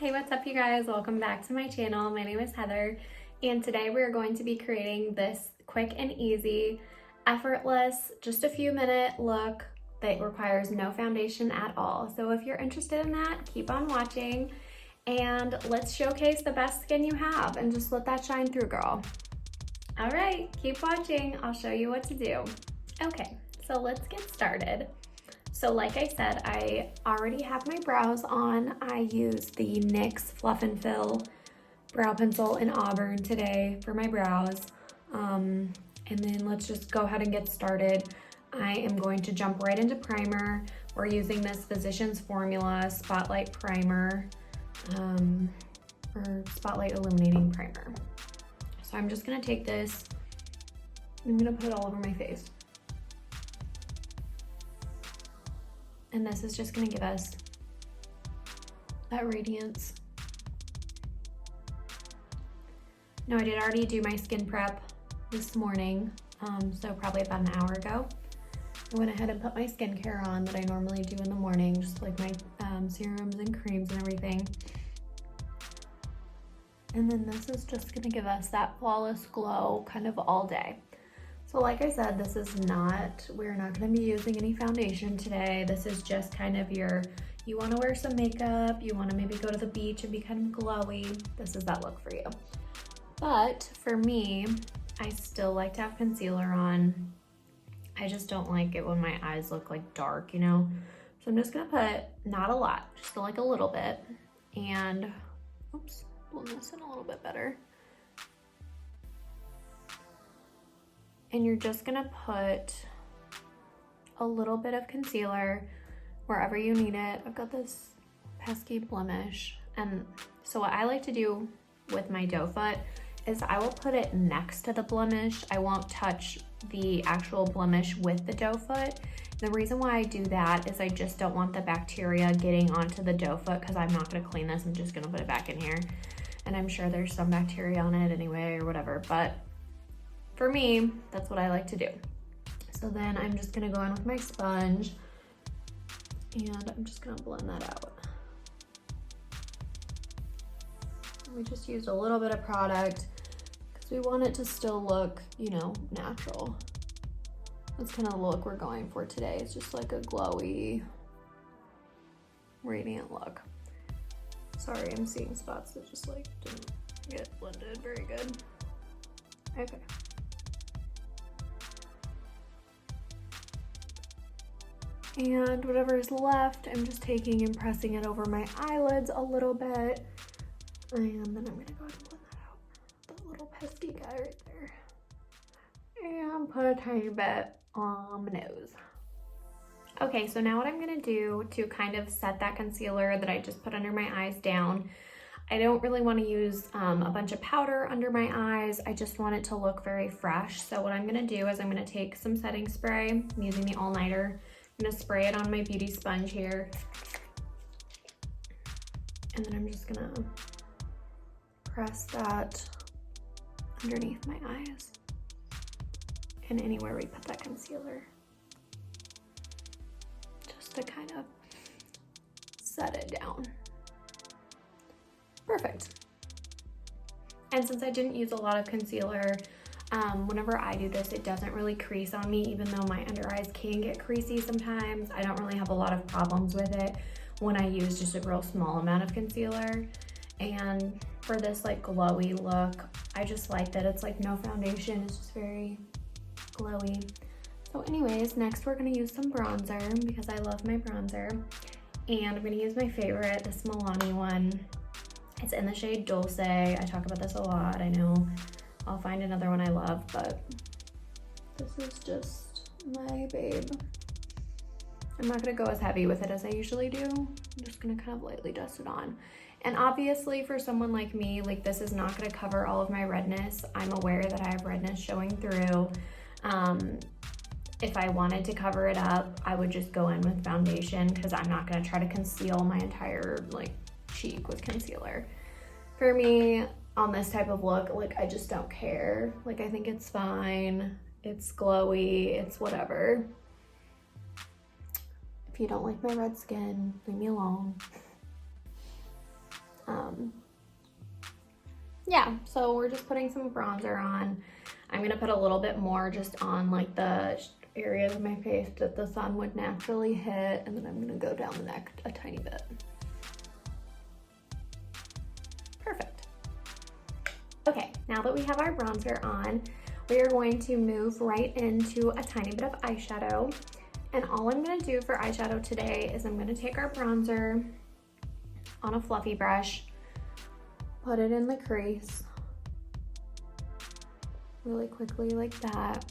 Hey, what's up you guys? Welcome back to my channel. My name is Heather and today we're going to be creating this quick and easy, effortless, just a few minute look that requires no foundation at all. So if you're interested in that, keep on watching and let's showcase the best skin you have and just let that shine through, girl. All right, keep watching. I'll show you what to do. Okay, so let's get started. So like I said, I already have my brows on. I use the NYX Fluff and Fill brow pencil in Auburn today for my brows. And then let's just go ahead and get started. I am going to jump right into primer. We're using this Physicians Formula Spotlight Primer, or Spotlight Illuminating Primer. So I'm just gonna take this, I'm gonna put it all over my face. And this is just gonna give us that radiance. Now I did already do my skin prep this morning, so probably about an hour ago. I went ahead and put my skincare on that I normally do in the morning, just like my serums and creams and everything. And then this is just gonna give us that flawless glow kind of all day. So like I said, this is not, we're not gonna be using any foundation today. This is just kind of your, you wanna wear some makeup, you wanna maybe go to the beach and be kind of glowy. This is that look for you. But for me, I still like to have concealer on. I just don't like it when my eyes look like dark, you know? So I'm just gonna put, not a lot, just like a little bit. And, oops, blend this in a little bit better. And you're just gonna put a little bit of concealer wherever you need it. I've got this pesky blemish. And so what I like to do with my doe foot is I will put it next to the blemish. I won't touch the actual blemish with the doe foot. The reason why I do that is I just don't want the bacteria getting onto the doe foot because I'm not gonna clean this. I'm just gonna put it back in here. And I'm sure there's some bacteria on it anyway or whatever, but for me, that's what I like to do. So then I'm just gonna go in with my sponge and I'm just gonna blend that out. We just used a little bit of product because we want it to still look, you know, natural. That's kind of the look we're going for today. It's just like a glowy, radiant look. Sorry, I'm seeing spots that just like didn't get blended very good. Okay. And whatever is left, I'm just taking and pressing it over my eyelids a little bit. And then I'm gonna go ahead and blend that out. That little pesky guy right there. And put a tiny bit on my nose. Okay, so now what I'm gonna do to kind of set that concealer that I just put under my eyes down, I don't really wanna use a bunch of powder under my eyes. I just want it to look very fresh. So what I'm gonna do is I'm gonna take some setting spray. I'm using the All Nighter. I'm gonna spray it on my beauty sponge here. And then I'm just gonna press that underneath my eyes and anywhere we put that concealer, just to kind of set it down. Perfect. And since I didn't use a lot of concealer, whenever I do this, it doesn't really crease on me, even though my under eyes can get creasy sometimes. I don't really have a lot of problems with it when I use just a real small amount of concealer. And for this like glowy look, I just like that it's like no foundation, it's just very glowy. So anyways, next we're gonna use some bronzer because I love my bronzer. And I'm gonna use my favorite, this Milani one. It's in the shade Dulce. I talk about this a lot, I know. I'll find another one I love, but this is just my babe. I'm not gonna go as heavy with it as I usually do. I'm just gonna kind of lightly dust it on. And obviously for someone like me, like this is not gonna cover all of my redness. I'm aware that I have redness showing through. If I wanted to cover it up, I would just go in with foundation because I'm not gonna try to conceal my entire like cheek with concealer. For me, on this type of look, like I just don't care. Like I think it's fine, it's glowy, it's whatever. If you don't like my red skin, leave me alone. yeah, so we're just putting some bronzer on. I'm gonna put a little bit more just on like the areas of my face that the sun would naturally hit, and then I'm gonna go down the neck a tiny bit. Perfect. Okay, now that we have our bronzer on, we are going to move right into a tiny bit of eyeshadow. And all I'm gonna do for eyeshadow today is I'm gonna take our bronzer on a fluffy brush, put it in the crease really quickly like that.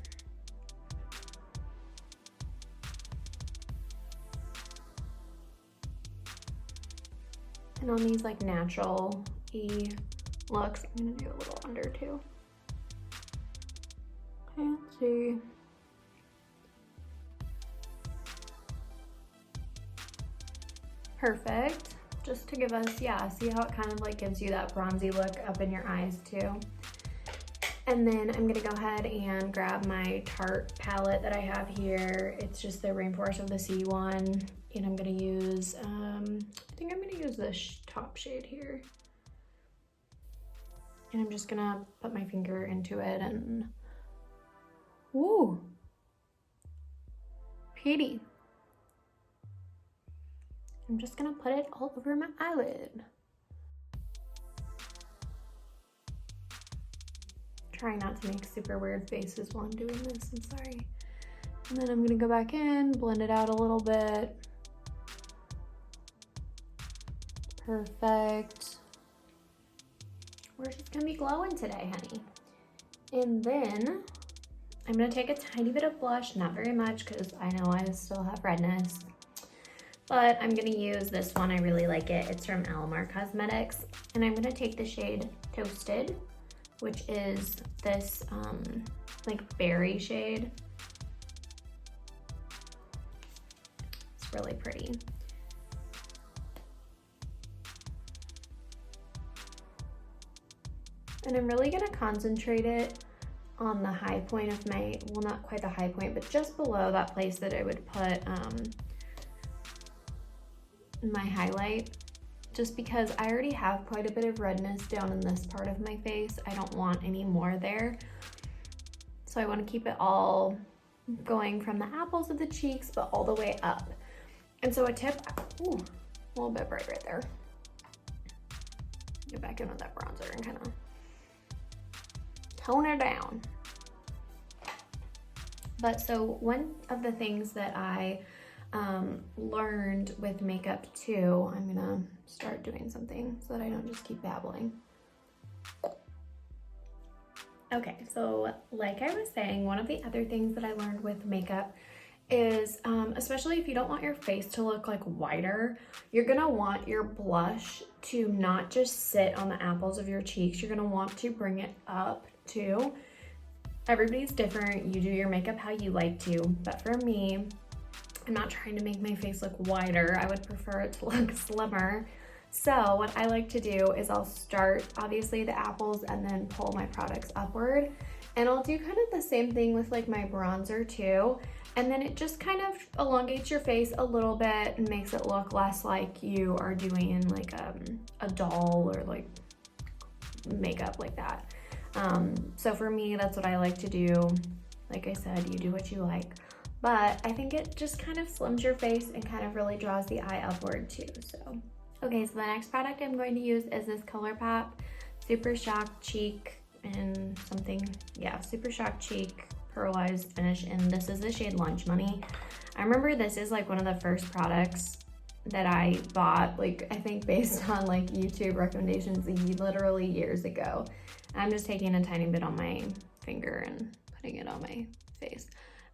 And on these like natural-y looks, I'm gonna do a little under too. Okay, let's see. Perfect. Just to give us, yeah, see how it kind of like gives you that bronzy look up in your eyes too. And then I'm gonna go ahead and grab my Tarte palette that I have here. It's just the Rainforest of the Sea one. And I'm gonna use, I think I'm gonna use this top shade here. And I'm just gonna put my finger into it and, woo, pretty. I'm just gonna put it all over my eyelid. Try not to make super weird faces while I'm doing this, I'm sorry. And then I'm gonna go back in, blend it out a little bit. Perfect. We're just gonna be glowing today, honey. And then I'm gonna take a tiny bit of blush, not very much because I know I still have redness. But I'm gonna use this one, I really like it. It's from Alamar Cosmetics. And I'm gonna take the shade Toasted, which is this like berry shade. It's really pretty. And I'm really gonna concentrate it on the high point of my, well, not quite the high point, but just below that place that I would put my highlight, just because I already have quite a bit of redness down in this part of my face. I don't want any more there. So I want to keep it all going from the apples of the cheeks, but all the way up. And so a tip, ooh, a little bit bright right there. Get back in with that bronzer and kind of tone it down. But so one of the things that I learned with makeup too, I'm gonna start doing something so that I don't just keep babbling. Okay, so like I was saying, one of the other things that I learned with makeup is, especially if you don't want your face to look like whiter, you're gonna want your blush to not just sit on the apples of your cheeks. You're gonna want to bring it up too. Everybody's different. You do your makeup how you like to, but for me, I'm not trying to make my face look whiter. I would prefer it to look slimmer. So what I like to do is I'll start obviously the apples and then pull my products upward. And I'll do kind of the same thing with like my bronzer too. And then it just kind of elongates your face a little bit and makes it look less like you are doing like a doll or like makeup like that. So for me, that's what I like to do. Like I said, you do what you like. But I think it just kind of slims your face and kind of really draws the eye upward too. So, okay, so the next product I'm going to use is this ColourPop Super Shock Cheek and something, yeah, Super Shock Cheek Pearlized Finish, and this is the shade Lunch Money. I remember this is like one of the first products that I bought, like I think based on like YouTube recommendations literally years ago. I'm just taking a tiny bit on my finger and putting it on my face.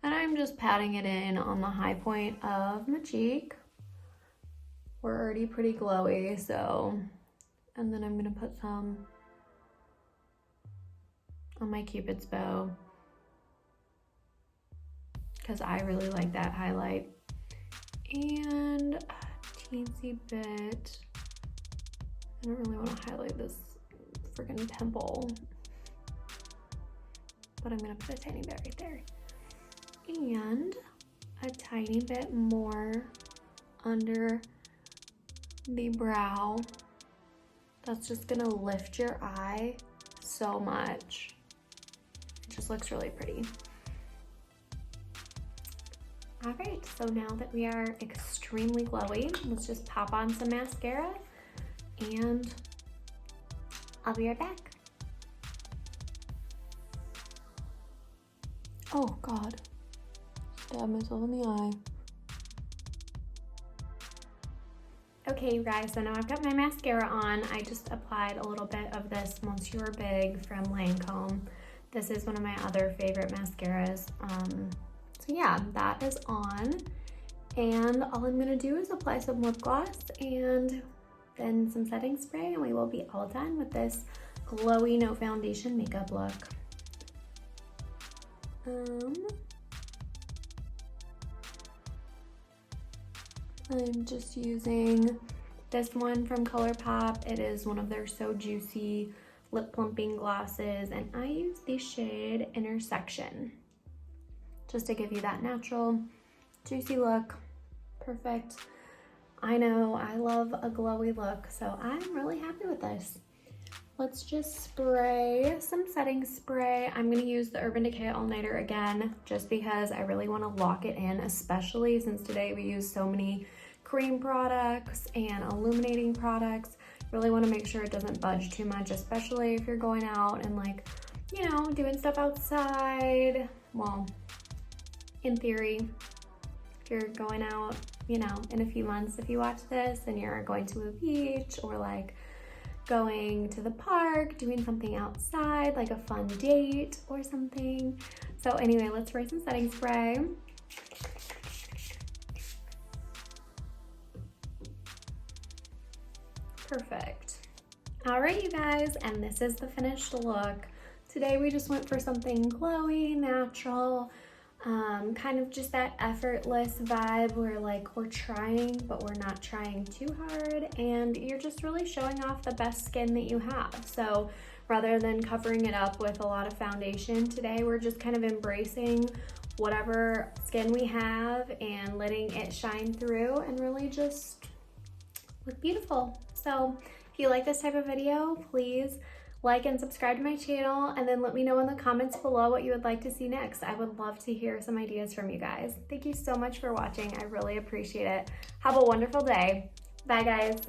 And I'm just patting it in on the high point of my cheek. We're already pretty glowy, so, and then I'm gonna put some on my Cupid's bow because I really like that highlight. And a teensy bit, I don't really want to highlight this freaking pimple, but I'm gonna put a tiny bit right there. And a tiny bit more under the brow That's just gonna lift your eye so much. It just looks really pretty. All right, so now that we are extremely glowy, let's just pop on some mascara and I'll be right back. Oh God, stabbed myself in the eye. Okay, you guys, so now I've got my mascara on. I just applied a little bit of this Monsieur Big from Lancome. This is one of my other favorite mascaras. So yeah, that is on. And all I'm gonna do is apply some lip gloss and then some setting spray, and we will be all done with this glowy no foundation makeup look. I'm just using this one from ColourPop. It is one of their So Juicy lip plumping glosses, and I use the shade Intersection just to give you that natural, juicy look. Perfect. I know, I love a glowy look, so I'm really happy with this. Let's just spray some setting spray. I'm gonna use the Urban Decay All Nighter again, just because I really wanna lock it in, especially since today we use so many cream products and illuminating products. Really wanna make sure it doesn't budge too much, especially if you're going out and like, you know, doing stuff outside. Well, in theory, if you're going out, you know, in a few months, if you watch this and you're going to a beach or like going to the park, doing something outside, like a fun date or something. So anyway, let's spray some setting spray. Perfect. All right, you guys, and this is the finished look. Today we just went for something glowy, natural, kind of just that effortless vibe where like we're trying, but we're not trying too hard, and you're just really showing off the best skin that you have. So rather than covering it up with a lot of foundation, today we're just kind of embracing whatever skin we have and letting it shine through and really just look beautiful. So if you like this type of video, please like and subscribe to my channel, and then let me know in the comments below what you would like to see next. I would love to hear some ideas from you guys. Thank you so much for watching. I really appreciate it. Have a wonderful day. Bye, guys.